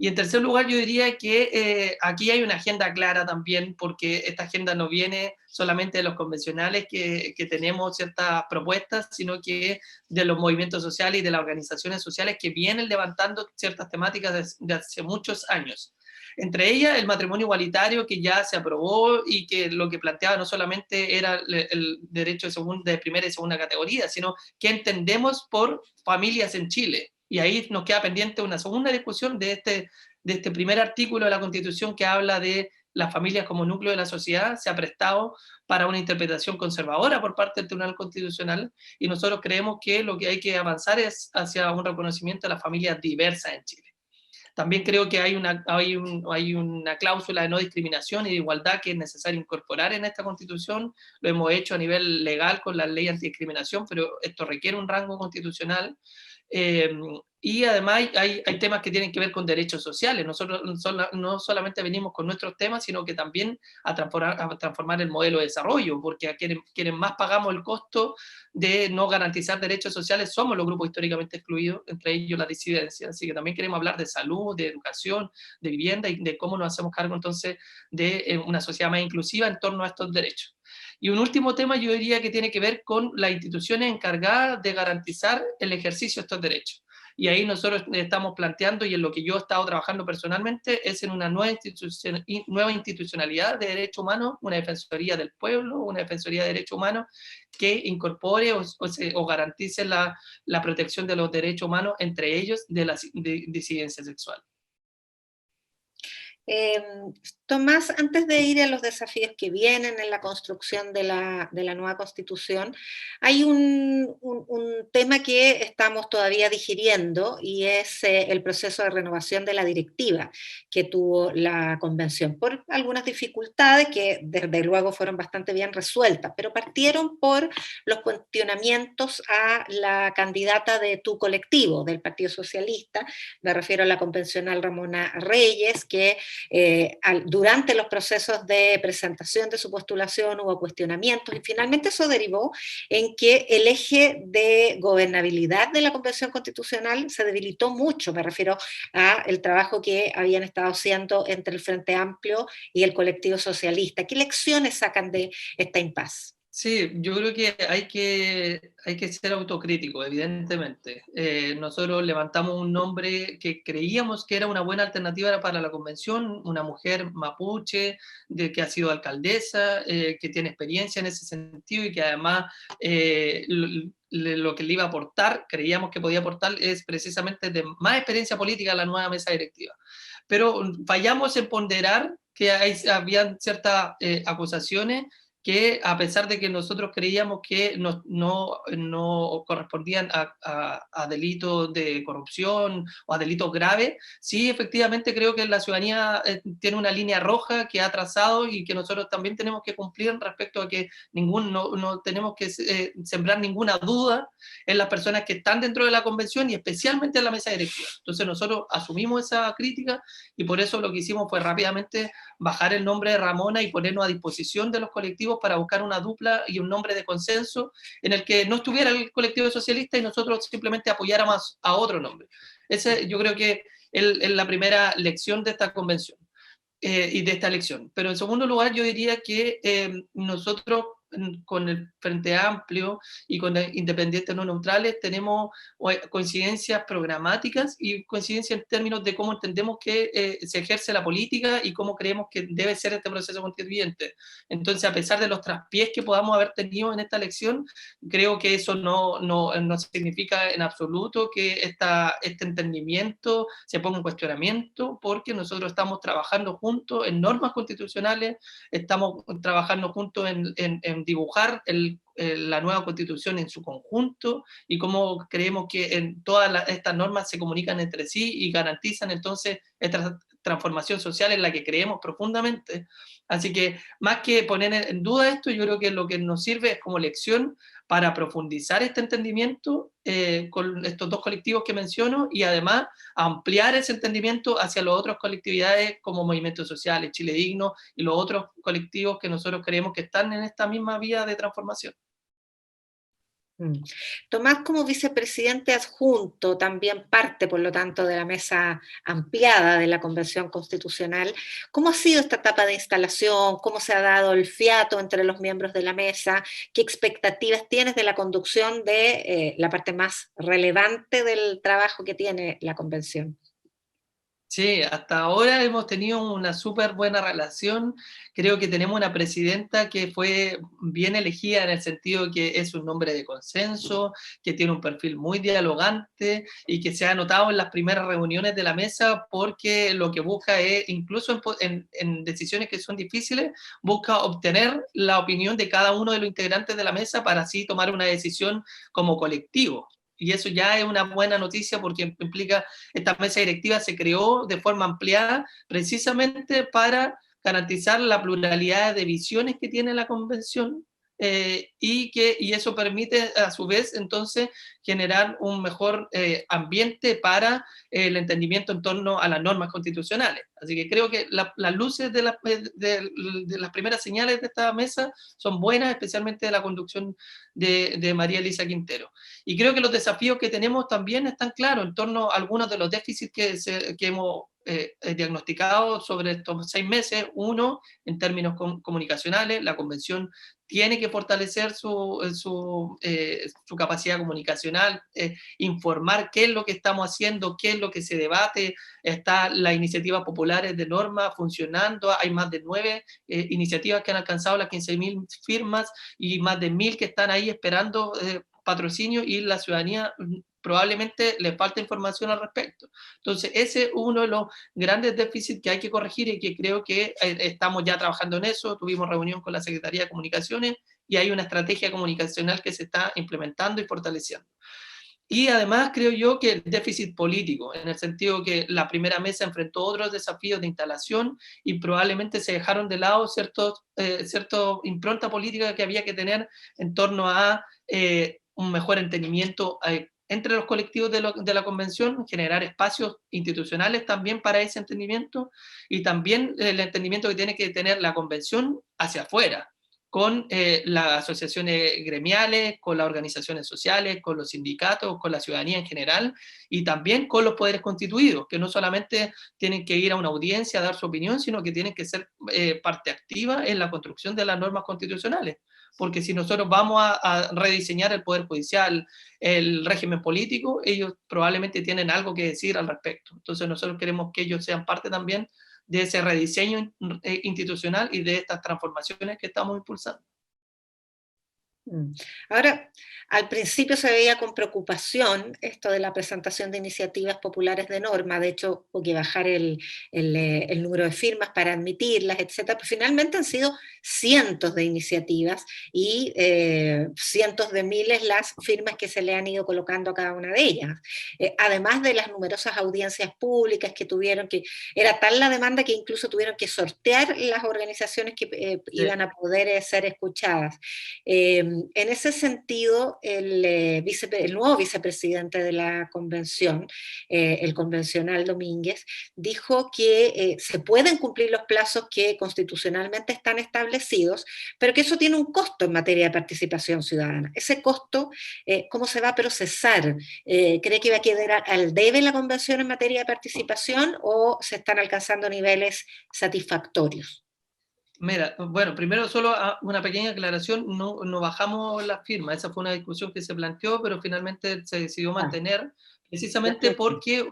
Y en tercer lugar, yo diría que aquí hay una agenda clara también, porque esta agenda no viene solamente de los convencionales que tenemos ciertas propuestas, sino que de los movimientos sociales y de las organizaciones sociales que vienen levantando ciertas temáticas de hace muchos años. Entre ellas, el matrimonio igualitario, que ya se aprobó y que lo que planteaba no solamente era el derecho de primera y segunda categoría, sino que entendemos por familias en Chile. Y ahí nos queda pendiente una segunda discusión de este primer artículo de la Constitución que habla de las familias como núcleo de la sociedad. Se ha prestado para una interpretación conservadora por parte del Tribunal Constitucional, y nosotros creemos que lo que hay que avanzar es hacia un reconocimiento de las familias diversas en Chile. También creo que hay una cláusula de no discriminación y de igualdad que es necesario incorporar en esta Constitución. Lo hemos hecho a nivel legal con la ley antidiscriminación, pero esto requiere un rango constitucional. Y además hay temas que tienen que ver con derechos sociales. Nosotros no solamente venimos con nuestros temas, sino que también a transformar el modelo de desarrollo, porque a quienes más pagamos el costo de no garantizar derechos sociales somos los grupos históricamente excluidos, entre ellos la disidencia. Así que también queremos hablar de salud, de educación, de vivienda y de cómo nos hacemos cargo entonces de una sociedad más inclusiva en torno a estos derechos. Y un último tema yo diría que tiene que ver con las instituciones encargadas de garantizar el ejercicio de estos derechos. Y ahí nosotros estamos planteando, y en lo que yo he estado trabajando personalmente, es en una nueva institucionalidad de derechos humanos, una defensoría del pueblo, una defensoría de derechos humanos que incorpore o garantice la protección de los derechos humanos, entre ellos de la disidencia sexual. Tomás, antes de ir a los desafíos que vienen en la construcción de la nueva Constitución, hay un tema que estamos todavía digiriendo, y es el proceso de renovación de la directiva que tuvo la Convención, por algunas dificultades que desde luego fueron bastante bien resueltas, pero partieron por los cuestionamientos a la candidata de tu colectivo, del Partido Socialista. Me refiero a la convencional Ramona Reyes, que durante los procesos de presentación de su postulación hubo cuestionamientos, y finalmente eso derivó en que el eje de gobernabilidad de la Convención Constitucional se debilitó mucho. Me refiero al trabajo que habían estado haciendo entre el Frente Amplio y el colectivo socialista. ¿Qué lecciones sacan de esta impasse? Sí, yo creo que hay que ser autocrítico, evidentemente. Nosotros levantamos un nombre que creíamos que era una buena alternativa para la convención, una mujer mapuche, que ha sido alcaldesa, que tiene experiencia en ese sentido y que además lo que le iba a aportar, creíamos que podía aportar, es precisamente de más experiencia política a la nueva mesa directiva. Pero fallamos en ponderar que habían ciertas acusaciones que, a pesar de que nosotros creíamos que no correspondían a delitos de corrupción o a delitos graves, sí, efectivamente creo que la ciudadanía tiene una línea roja que ha trazado y que nosotros también tenemos que cumplir respecto a que no tenemos que sembrar ninguna duda en las personas que están dentro de la convención y especialmente en la mesa directiva. Entonces nosotros asumimos esa crítica y por eso lo que hicimos fue rápidamente bajar el nombre de Ramona y ponernos a disposición de los colectivos para buscar una dupla y un nombre de consenso en el que no estuviera el colectivo socialista y nosotros simplemente apoyáramos a otro nombre. Yo creo que en la primera lección de esta convención y de esta elección. Pero en segundo lugar, yo diría que nosotros con el Frente Amplio y con Independientes No Neutrales tenemos coincidencias programáticas y coincidencias en términos de cómo entendemos que se ejerce la política y cómo creemos que debe ser este proceso constituyente. Entonces, a pesar de los traspiés que podamos haber tenido en esta elección, creo que eso no significa en absoluto que este entendimiento se ponga en cuestionamiento, porque nosotros estamos trabajando juntos en normas constitucionales, estamos trabajando juntos en dibujar la nueva constitución en su conjunto y cómo creemos que todas estas normas se comunican entre sí y garantizan entonces esta transformación social en la que creemos profundamente. Así que más que poner en duda esto, yo creo que lo que nos sirve es como lección para profundizar este entendimiento con estos dos colectivos que menciono y además ampliar ese entendimiento hacia las otras colectividades como movimientos sociales, Chile Digno y los otros colectivos que nosotros creemos que están en esta misma vía de transformación. Tomás, como vicepresidente adjunto, también parte, por lo tanto, de la mesa ampliada de la Convención Constitucional. ¿Cómo ha sido esta etapa de instalación? ¿Cómo se ha dado el fiato entre los miembros de la mesa? ¿Qué expectativas tienes de la conducción de la parte más relevante del trabajo que tiene la Convención? Sí, hasta ahora hemos tenido una súper buena relación. Creo que tenemos una presidenta que fue bien elegida en el sentido que es un hombre de consenso, que tiene un perfil muy dialogante y que se ha notado en las primeras reuniones de la mesa porque lo que busca es, incluso en decisiones que son difíciles, busca obtener la opinión de cada uno de los integrantes de la mesa para así tomar una decisión como colectivo. Y eso ya es una buena noticia porque implica, esta mesa directiva se creó de forma ampliada precisamente para garantizar la pluralidad de visiones que tiene la convención y eso permite a su vez entonces generar un mejor ambiente para el entendimiento en torno a las normas constitucionales. Así que creo que las luces de las primeras señales de esta mesa son buenas, especialmente de la conducción de María Elisa Quintero. Y creo que los desafíos que tenemos también están claros en torno a algunos de los déficits que hemos diagnosticado sobre estos 6 meses. Uno, en términos comunicacionales, la convención tiene que fortalecer su capacidad comunicacional, informar qué es lo que estamos haciendo, qué es lo que se debate. Está las iniciativas populares de norma funcionando, hay más de 9 iniciativas que han alcanzado las 15.000 firmas y más de 1.000 que están ahí esperando patrocinio y la ciudadanía probablemente le falta información al respecto. Entonces, ese es uno de los grandes déficits que hay que corregir y que creo que estamos ya trabajando en eso. Tuvimos reunión con la Secretaría de Comunicaciones y hay una estrategia comunicacional que se está implementando y fortaleciendo. Y además creo yo que el déficit político, en el sentido que la primera mesa enfrentó otros desafíos de instalación y probablemente se dejaron de lado cierta impronta política que había que tener en torno a un mejor entendimiento entre los colectivos de la convención, generar espacios institucionales también para ese entendimiento y también el entendimiento que tiene que tener la convención hacia afuera, con las asociaciones gremiales, con las organizaciones sociales, con los sindicatos, con la ciudadanía en general y también con los poderes constituidos, que no solamente tienen que ir a una audiencia a dar su opinión, sino que tienen que ser parte activa en la construcción de las normas constitucionales. Porque si nosotros vamos a rediseñar el Poder Judicial, el régimen político, ellos probablemente tienen algo que decir al respecto. Entonces nosotros queremos que ellos sean parte también de ese rediseño institucional y de estas transformaciones que estamos impulsando. Ahora, al principio se veía con preocupación esto de la presentación de iniciativas populares de norma, de hecho, hubo que bajar el número de firmas para admitirlas, etcétera, pero finalmente han sido cientos de iniciativas y cientos de miles las firmas que se le han ido colocando a cada una de ellas, además de las numerosas audiencias públicas que tuvieron, que era tal la demanda que incluso tuvieron que sortear las organizaciones que iban a poder ser escuchadas. En ese sentido, el nuevo vicepresidente de la convención, el convencional Domínguez, dijo que se pueden cumplir los plazos que constitucionalmente están establecidos, pero que eso tiene un costo en materia de participación ciudadana. Ese costo, ¿cómo se va a procesar? ¿Cree que va a quedar al debe la convención en materia de participación o se están alcanzando niveles satisfactorios? Mira, bueno, primero solo una pequeña aclaración, no bajamos la firma, esa fue una discusión que se planteó, pero finalmente se decidió mantener, precisamente porque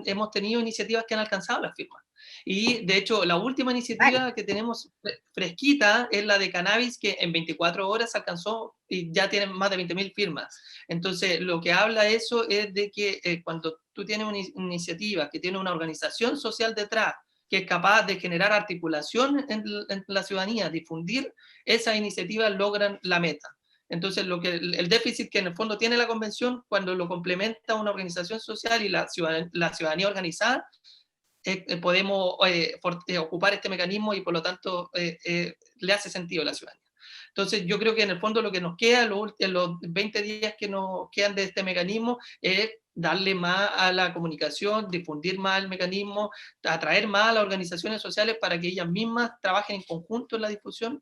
hemos tenido iniciativas que han alcanzado la firma. Y de hecho, la última iniciativa que tenemos fresquita es la de cannabis, que en 24 horas alcanzó y ya tiene más de 20.000 firmas. Entonces, lo que habla eso es de que cuando tú tienes una iniciativa que tiene una organización social detrás, que es capaz de generar articulación en la ciudadanía, difundir, esas iniciativas logran la meta. Entonces, el déficit que en el fondo tiene la convención, cuando lo complementa una organización social y la ciudadanía organizada, podemos ocupar este mecanismo y por lo tanto le hace sentido a la ciudadanía. Entonces, yo creo que en el fondo lo que nos queda, en los 20 días que nos quedan de este mecanismo, es darle más a la comunicación, difundir más el mecanismo, atraer más a las organizaciones sociales para que ellas mismas trabajen en conjunto en la difusión.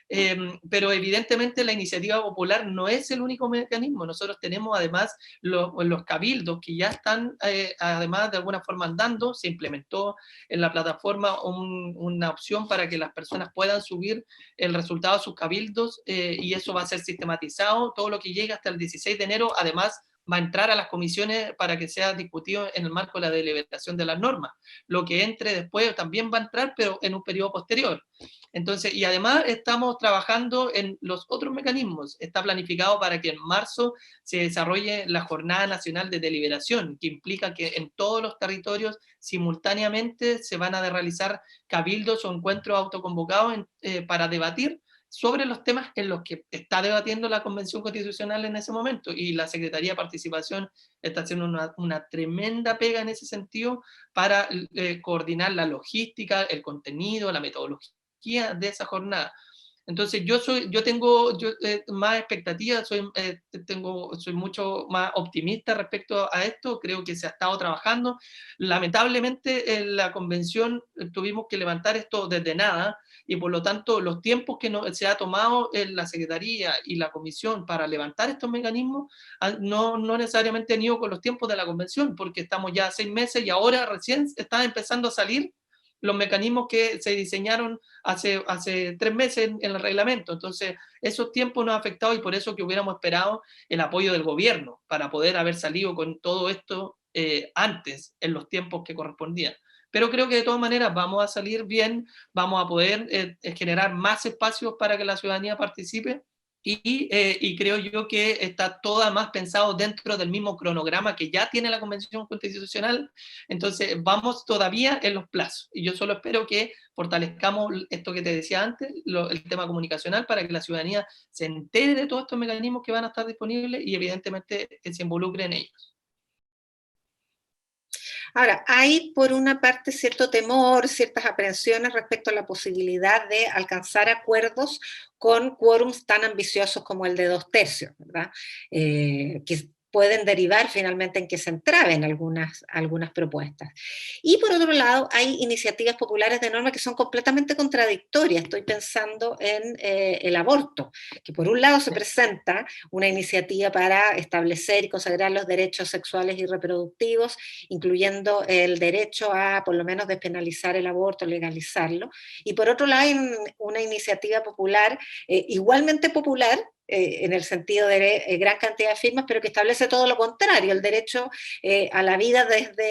Pero evidentemente la iniciativa popular no es el único mecanismo. Nosotros tenemos además los cabildos que ya están además de alguna forma andando. Se implementó en la plataforma una opción para que las personas puedan subir el resultado de sus cabildos y eso va a ser sistematizado. Todo lo que llegue hasta el 16 de enero además va a entrar a las comisiones para que sea discutido en el marco de la deliberación de las normas. Lo que entre después también va a entrar, pero en un periodo posterior. Entonces, y además estamos trabajando en los otros mecanismos. Está planificado para que en marzo se desarrolle la Jornada Nacional de Deliberación, que implica que en todos los territorios simultáneamente se van a realizar cabildos o encuentros autoconvocados para debatir sobre los temas en los que está debatiendo la Convención Constitucional en ese momento, y la Secretaría de Participación está haciendo una tremenda pega en ese sentido para coordinar la logística, el contenido, la metodología de esa jornada. Entonces yo tengo más expectativas, soy mucho más optimista respecto a esto, creo que se ha estado trabajando. Lamentablemente en la convención tuvimos que levantar esto desde nada, y por lo tanto los tiempos que se ha tomado en la Secretaría y la Comisión para levantar estos mecanismos no necesariamente han ido con los tiempos de la convención, porque estamos ya 6 meses y ahora recién están empezando a salir los mecanismos que se diseñaron hace 3 meses en el reglamento. Entonces, esos tiempos nos han afectado y por eso que hubiéramos esperado el apoyo del gobierno para poder haber salido con todo esto antes, en los tiempos que correspondían. Pero creo que de todas maneras vamos a salir bien, vamos a poder generar más espacios para que la ciudadanía participe. Y creo yo que está todo además pensado dentro del mismo cronograma que ya tiene la Convención Constitucional. Entonces vamos todavía en los plazos y yo solo espero que fortalezcamos esto que te decía antes, el tema comunicacional, para que la ciudadanía se entere de todos estos mecanismos que van a estar disponibles y evidentemente se involucre en ellos. Ahora, hay por una parte cierto temor, ciertas aprensiones respecto a la posibilidad de alcanzar acuerdos con quórums tan ambiciosos como el de 2/3, ¿verdad? Que pueden derivar finalmente en que se entraben algunas propuestas. Y por otro lado, hay iniciativas populares de norma que son completamente contradictorias. Estoy pensando en el aborto, que por un lado se presenta una iniciativa para establecer y consagrar los derechos sexuales y reproductivos, incluyendo el derecho a, por lo menos, despenalizar el aborto, legalizarlo. Y por otro lado, hay una iniciativa popular, igualmente popular, en el sentido de gran cantidad de firmas, pero que establece todo lo contrario, el derecho a la vida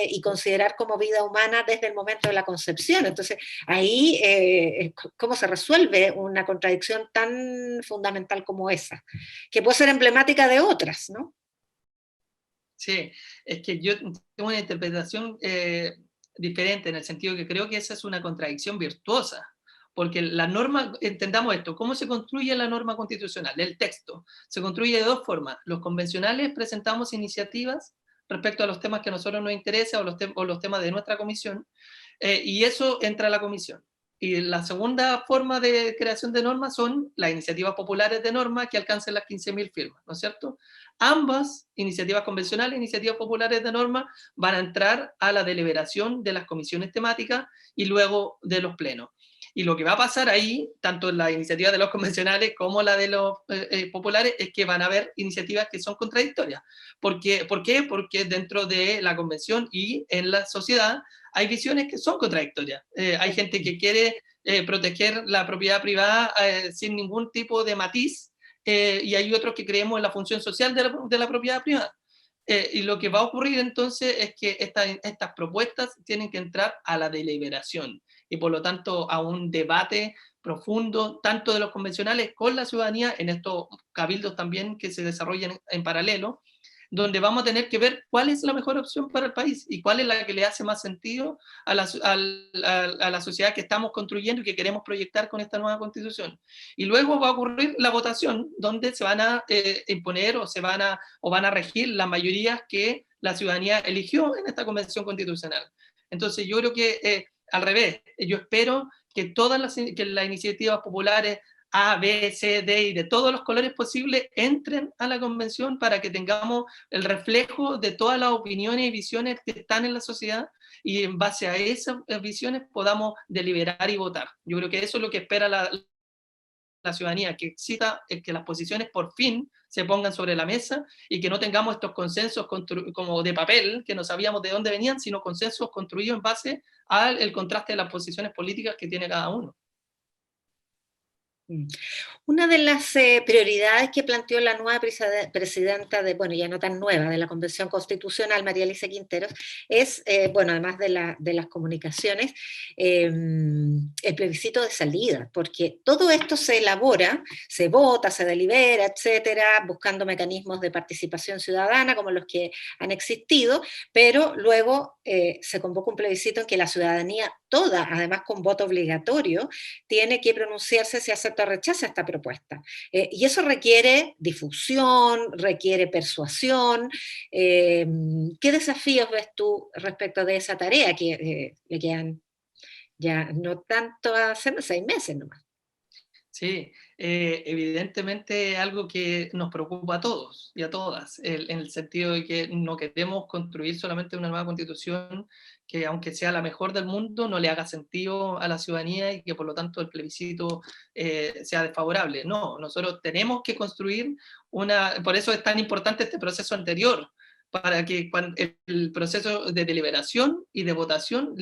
y considerar como vida humana desde el momento de la concepción. Entonces, ahí, ¿cómo se resuelve una contradicción tan fundamental como esa? Que puede ser emblemática de otras, ¿no? Sí, es que yo tengo una interpretación diferente, en el sentido que creo que esa es una contradicción virtuosa. Porque la norma, entendamos esto, ¿cómo se construye la norma constitucional? El texto se construye de 2 formas. Los convencionales presentamos iniciativas respecto a los temas que a nosotros nos interesan o los temas de nuestra comisión, y eso entra a la comisión. Y la segunda forma de creación de normas son las iniciativas populares de norma que alcancen las 15.000 firmas, ¿no es cierto? Ambas, iniciativas convencionales e iniciativas populares de norma, van a entrar a la deliberación de las comisiones temáticas y luego de los plenos. Y lo que va a pasar ahí, tanto en la iniciativa de los convencionales como la de los populares, es que van a haber iniciativas que son contradictorias. ¿Por qué? Porque dentro de la convención y en la sociedad hay visiones que son contradictorias. Hay gente que quiere proteger la propiedad privada sin ningún tipo de matiz, y hay otros que creemos en la función social de la propiedad privada. Y lo que va a ocurrir entonces es que estas propuestas tienen que entrar a la deliberación y por lo tanto a un debate profundo, tanto de los convencionales con la ciudadanía, en estos cabildos también que se desarrollan en paralelo, donde vamos a tener que ver cuál es la mejor opción para el país y cuál es la que le hace más sentido a la sociedad que estamos construyendo y que queremos proyectar con esta nueva constitución. Y luego va a ocurrir la votación, donde se van a imponer o van a regir las mayorías que la ciudadanía eligió en esta convención constitucional. Entonces yo creo que al revés, yo espero que todas las iniciativas populares A, B, C, D y de todos los colores posibles entren a la convención para que tengamos el reflejo de todas las opiniones y visiones que están en la sociedad y en base a esas visiones podamos deliberar y votar. Yo creo que eso es lo que espera la ciudadanía, que exista que las posiciones por fin se pongan sobre la mesa y que no tengamos estos consensos como de papel, que no sabíamos de dónde venían, sino consensos construidos en base al contraste de las posiciones políticas que tiene cada uno. Una de las prioridades que planteó la nueva presidenta ya no tan nueva, de la Convención Constitucional, María Elisa Quinteros, es, además de las comunicaciones, el plebiscito de salida, porque todo esto se elabora, se vota, se delibera, etcétera, buscando mecanismos de participación ciudadana como los que han existido, pero luego se convoca un plebiscito en que la ciudadanía toda, además con voto obligatorio, tiene que pronunciarse si acepta o rechaza esta propuesta. Y eso requiere difusión, requiere persuasión. ¿Qué desafíos ves tú respecto de esa tarea que le quedan ya no tanto, hace 6 meses nomás? Sí, evidentemente algo que nos preocupa a todos y a todas, en el sentido de que no queremos construir solamente una nueva constitución que, aunque sea la mejor del mundo, no le haga sentido a la ciudadanía y que por lo tanto el plebiscito sea desfavorable. No, nosotros tenemos que construir por eso es tan importante este proceso anterior, para que el proceso de deliberación y de votación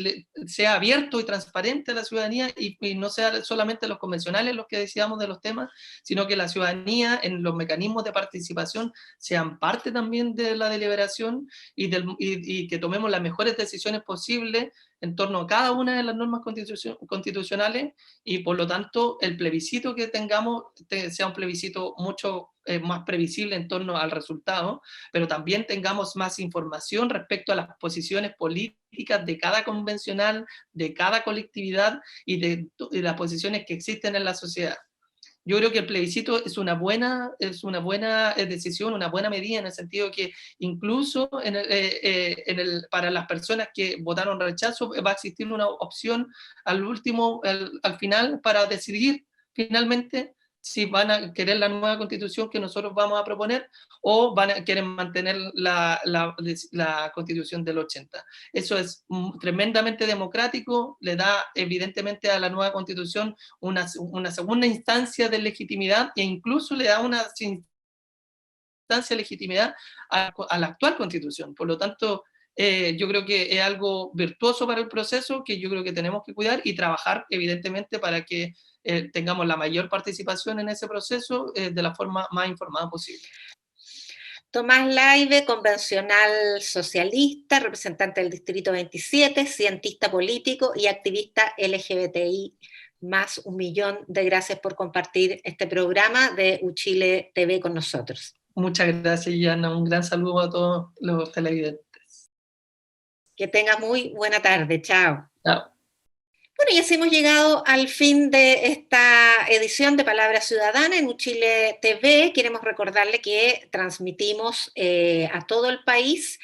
sea abierto y transparente a la ciudadanía y no sea solamente los convencionales los que decidamos de los temas, sino que la ciudadanía en los mecanismos de participación sean parte también de la deliberación y que tomemos las mejores decisiones posibles en torno a cada una de las normas constitucionales y por lo tanto el plebiscito que tengamos sea un plebiscito mucho más previsible en torno al resultado, pero también tengamos más información respecto a las posiciones políticas de cada convencional, de cada colectividad y de las posiciones que existen en la sociedad. Yo creo que el plebiscito es una buena decisión, una buena medida, en el sentido que incluso para las personas que votaron rechazo va a existir una opción al final para decidir finalmente si van a querer la nueva constitución que nosotros vamos a proponer o quieren mantener la constitución del 80. Eso es tremendamente democrático, le da evidentemente a la nueva constitución una segunda instancia de legitimidad e incluso le da una instancia de legitimidad a la actual constitución. Por lo tanto, yo creo que es algo virtuoso para el proceso que yo creo que tenemos que cuidar y trabajar evidentemente para que tengamos la mayor participación en ese proceso de la forma más informada posible. Tomás Laibe, convencional socialista, representante del Distrito 27, cientista político y activista LGBTI+, 1.000.000 de gracias por compartir este programa de Uchile TV con nosotros. Muchas gracias, Yana. Un gran saludo a todos los televidentes. Que tengas muy buena tarde. Chao. Chao. Bueno, y así hemos llegado al fin de esta edición de Palabra Ciudadana en Uchile TV. Queremos recordarle que transmitimos a todo el país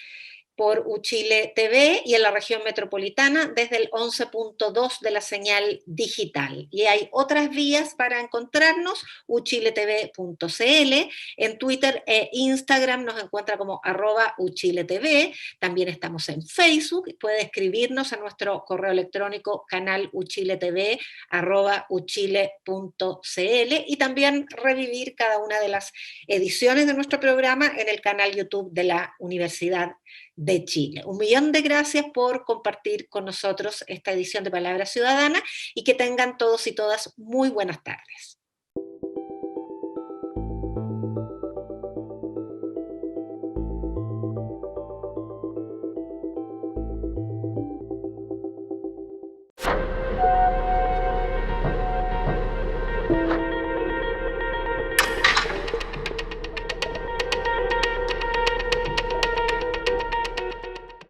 por Uchile TV y en la región metropolitana desde el 11.2 de la señal digital. Y hay otras vías para encontrarnos, uchiletv.cl, en Twitter e Instagram nos encuentra como @uchiletv, también estamos en Facebook, puede escribirnos a nuestro correo electrónico canaluchiletv@uchile.cl y también revivir cada una de las ediciones de nuestro programa en el canal YouTube de la Universidad de Chile. 1.000.000 de gracias por compartir con nosotros esta edición de Palabra Ciudadana y que tengan todos y todas muy buenas tardes.